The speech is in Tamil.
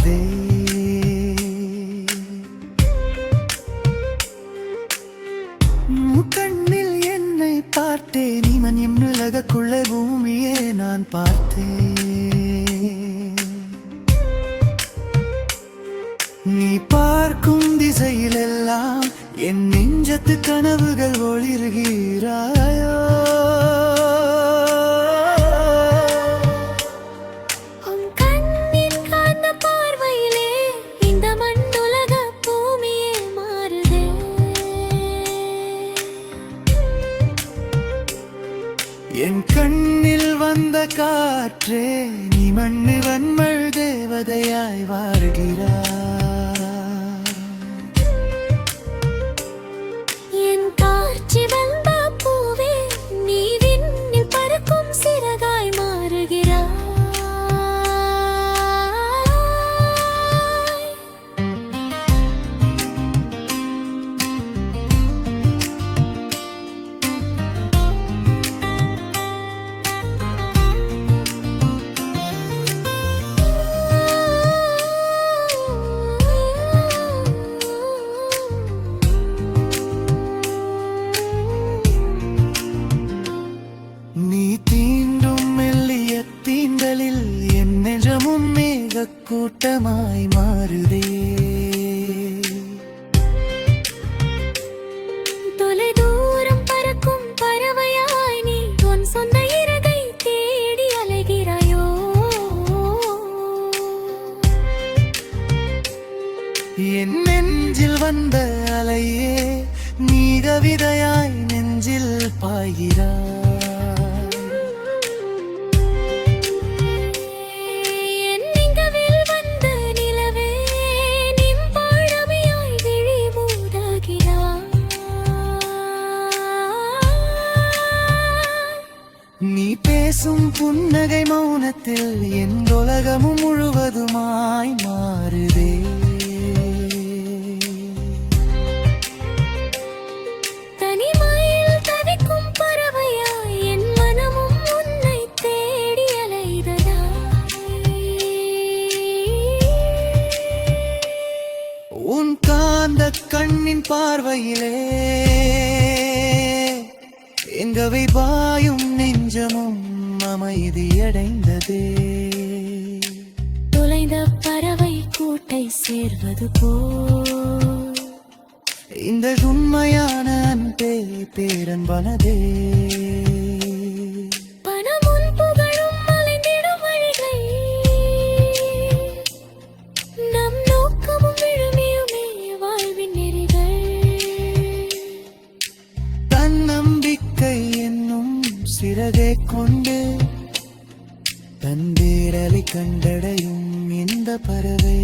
மாறுதே. கண்ணில் என்னை பார்த்தேன், இவன் என் உலகக்குள்ளே பூமியே நான் பார்த்தேன். நீ பார்க்கும் திசையிலெல்லாம் என் நெஞ்சத்து கனவுகள் ஒளிர்கிறாயோ. என் கண்ணில் வந்த காற்றே, நீ மண்ணு வன்மல் தேவதையாய் வாழ்கிறாய். என் காட்சி வந்த பூவே, நீ விண்ணில் பறக்கும் சிறகாய் மாறுகிறாய். கூட்டமாய் மாறுதே. தொலை தூரம் பறக்கும் பறவையாய் நீ உன் சொந்த இறகை தேடி அலைகிறாயோ. என் நெஞ்சில் வந்த அலையே, நீ கவிதையாய் நெஞ்சில் பாய்கிறாய். நீ பேசும் புன்னகை மௌனத்தில் என் உலகமும் முழுவதுமாய் மாறுதே. தனிமையில் தவிக்கும் பறவையாய் என் மனமும் உன்னை தேடி அலைததா. உன் காந்த கண்ணின் பார்வையிலே எங்கவை பாயும் நெஞ்சமும் அமைதியடைந்ததே. தொலைந்த பறவை கூட்டை சேர்வது போல் இந்த உண்மையான அன்பே பேரன்பனதே. பணமும் புகழும் அலைந்திடும் வழிகள், நம் நோக்கமும் விழுமியுமே வாழ்வின் நெறிகள். தன்னம்பிக்கை என்னும் சிறகை கொண்டு தன் வேரலை கண்டடையும் இந்த பறவை.